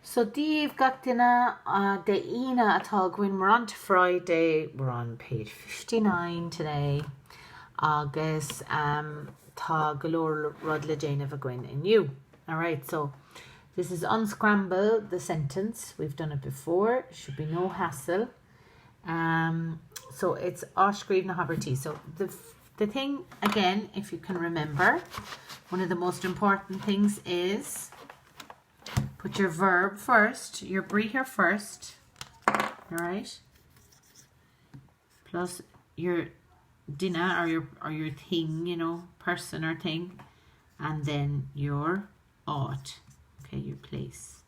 So Dave Gachtina de Ina atá Gwyn, we're on to Friday, we're on page 59 today. Agus tá galore rud le Jane of Gwyn in you. Alright, so this is unscramble the sentence. We've done it before, should be no hassle. So it's Oshgrieve na Haberty. So the thing again, if you can remember, one of the most important things is put your verb first, your breather first, alright? Plus your dinner or your thing, you know, person or thing, and then your ought, okay, your place.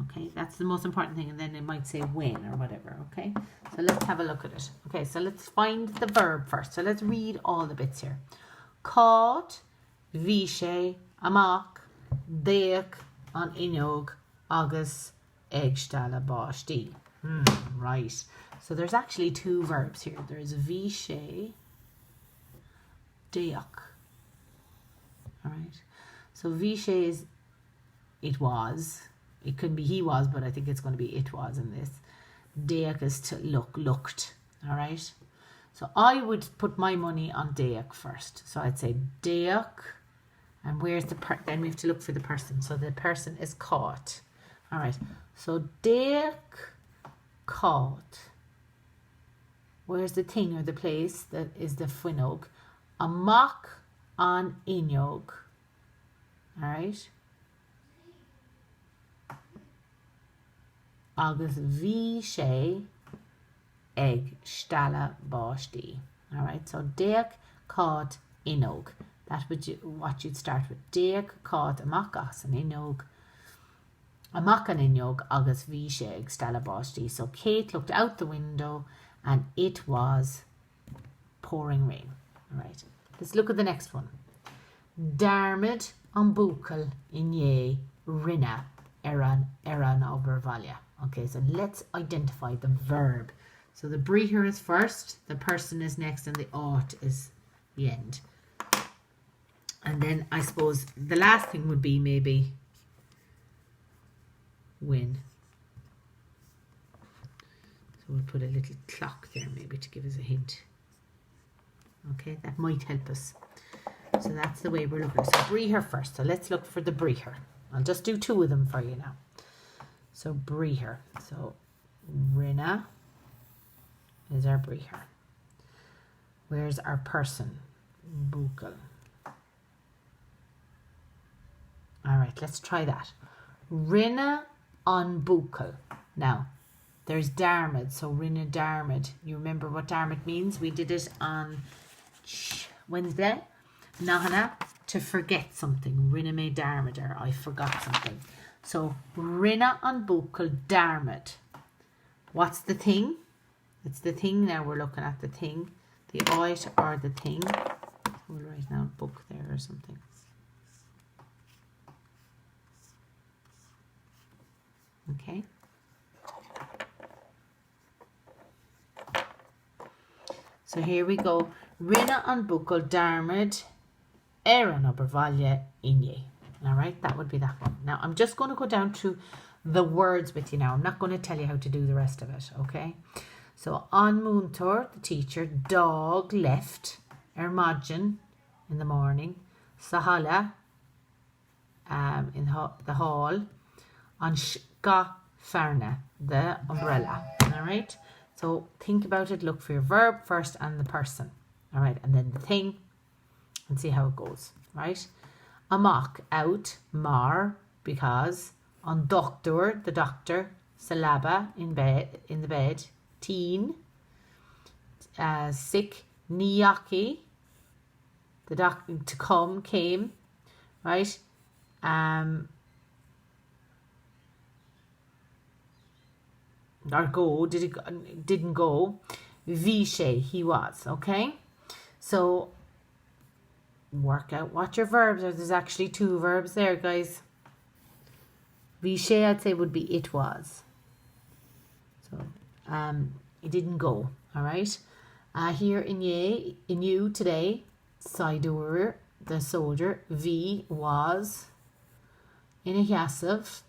Okay, that's the most important thing, and then it might say when or whatever, okay? So let's have a look at it. Okay, so let's find the verb first. So let's read all the bits here. Caught, vishe, amak, deak, an inog, agus, egstala, bashti. Right. So there's actually two verbs here. There's vishe, deak. Alright. So vishe is it was. It could be he was, but I think it's going to be it was in this. Deak is to looked. Alright. So I would put my money on Deak first. So I'd say Deak. And where's the then we have to look for the person. So the person is caught. Alright. So Deak caught. Where's the thing or the place? That is the fuinog. Amak an inog. Alright. Agus vishe eg stala bashti. Alright, so Deak caught inog. That would what you'd start with. Deak caught amakas an inog. Amak an inog agus vishe eg stala bashti. So Kate looked out the window and it was pouring rain. Alright, let's look at the next one. Darmid an bukal inye rinna eran obervalia. Okay, so let's identify the verb. So the breather is first, the person is next, and the ought is the end. And then I suppose the last thing would be maybe when. So we'll put a little clock there maybe to give us a hint. Okay, that might help us. So that's the way we're looking. So breather first. So let's look for the breather. I'll just do two of them for you now. So breather. So rinna is our breather. Where's our person? Bukal. Alright, let's try that. Rinna on bukal. Now, there's darmid. So rinna darmid. You remember what darmid means? We did it on Wednesday. Nahana, to forget something. Rinna me darmid, or I forgot something. So rinna an bukal darmid. What's the thing? It's the thing now. We're looking at the thing. The oit or the thing. We'll write down book there or something. Okay. So here we go. Rinna an bukal darmid eran obervalia inye. All right, that would be that one. Now, I'm just going to go down through the words with you now. I'm not going to tell you how to do the rest of it, okay? So, on Moontor, the teacher, dog left, Ermagin in the morning, Sahala in the hall, on Shka Farna, the umbrella. All right? So, think about it. Look for your verb first and the person. All right, and then the thing, and see how it goes, right? Amak, out, mar, because, on doctor, the doctor, salaba, in the bed, teen, sick, niyaki, the doctor, to come, came, right? Or go, didn't go, vishe, he was, okay? So, work out what your verbs are. There's actually two verbs there, guys. Vishe, I'd say, would be it was. So, it didn't go. All right. Here in you today, Saidur, the soldier, V was in a Yasav,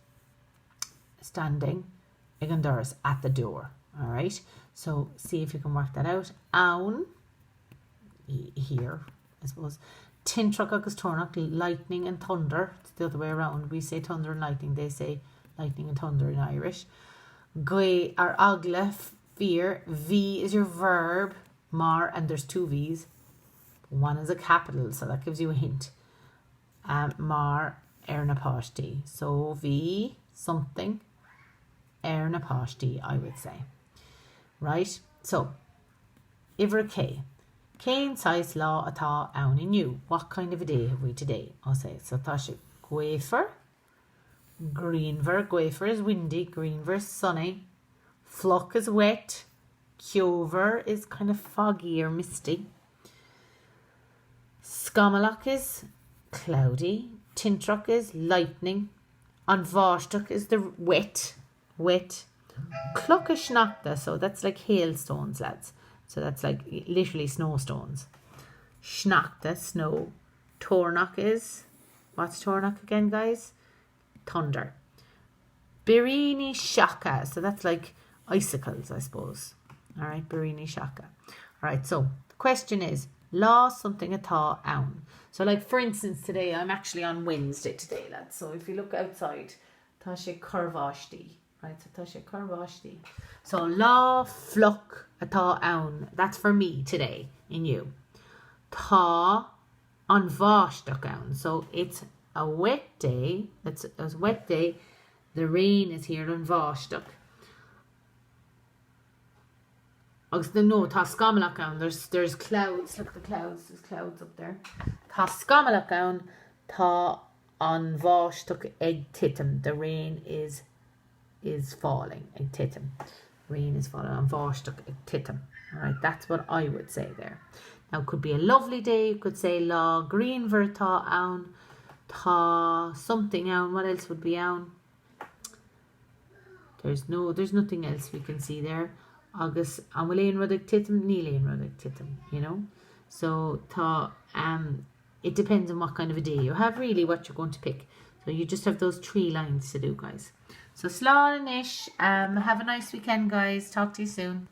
standing ag doors at the door. All right, so see if you can work that out. Aun here, I suppose. Tintrach agus tornach, lightning and thunder. It's the other way around. We say thunder and lightning. They say lightning and thunder in Irish. Gae or agla, fear. V is your verb. Mar, and there's two V's. One is a capital, so that gives you a hint. Mar erna pashti. So V something erna pashti, I would say. Right? So, Ivra K. Cain size law ata aun in you. What kind of a day have we today? I'll say. So Tasha Gwafer. Greenver. Gwafer is windy. Greenver is sunny. Flock is wet. Kyover is kind of foggy or misty. Skamalak is cloudy. Tintrach is lightning. Anvashtuk is the wet. Cluckishnakta, so that's like hailstones, lads. So that's like literally snowstones. Schnakta, snow. Tornach is, what's Tornach again, guys? Thunder. Birini shaka, so that's like icicles, I suppose. All right, Birini shaka. All right, so the question is, law something atá aun. So like for instance today, I'm actually on Wednesday today, lads. So if you look outside, tá sé curvashti. Right, so tá sé curvashti. So law flock atá aun. That's for me today, in you. Tá an vashtak aun. So it's a wet day. It's a wet day. The rain is here on vashtak. No, tá scamalach aun. There's clouds. Look at the clouds. There's clouds up there. Tá scamalach aun. Tá an vashtak ag titim. The rain is falling. Ag titim. Rain is falling on vashtak ag titim. All right, that's what I would say there. Now it could be a lovely day. You could say la green ver tá aun. Tá something aun. What else would be aun? There's nothing else we can see there. Agus amulain rudig titim, nilain rudig titim, you know. So it depends on what kind of a day you have, really, what you're going to pick. So you just have those 3 lines to do, guys. So slán ish. Have a nice weekend, guys. Talk to you soon.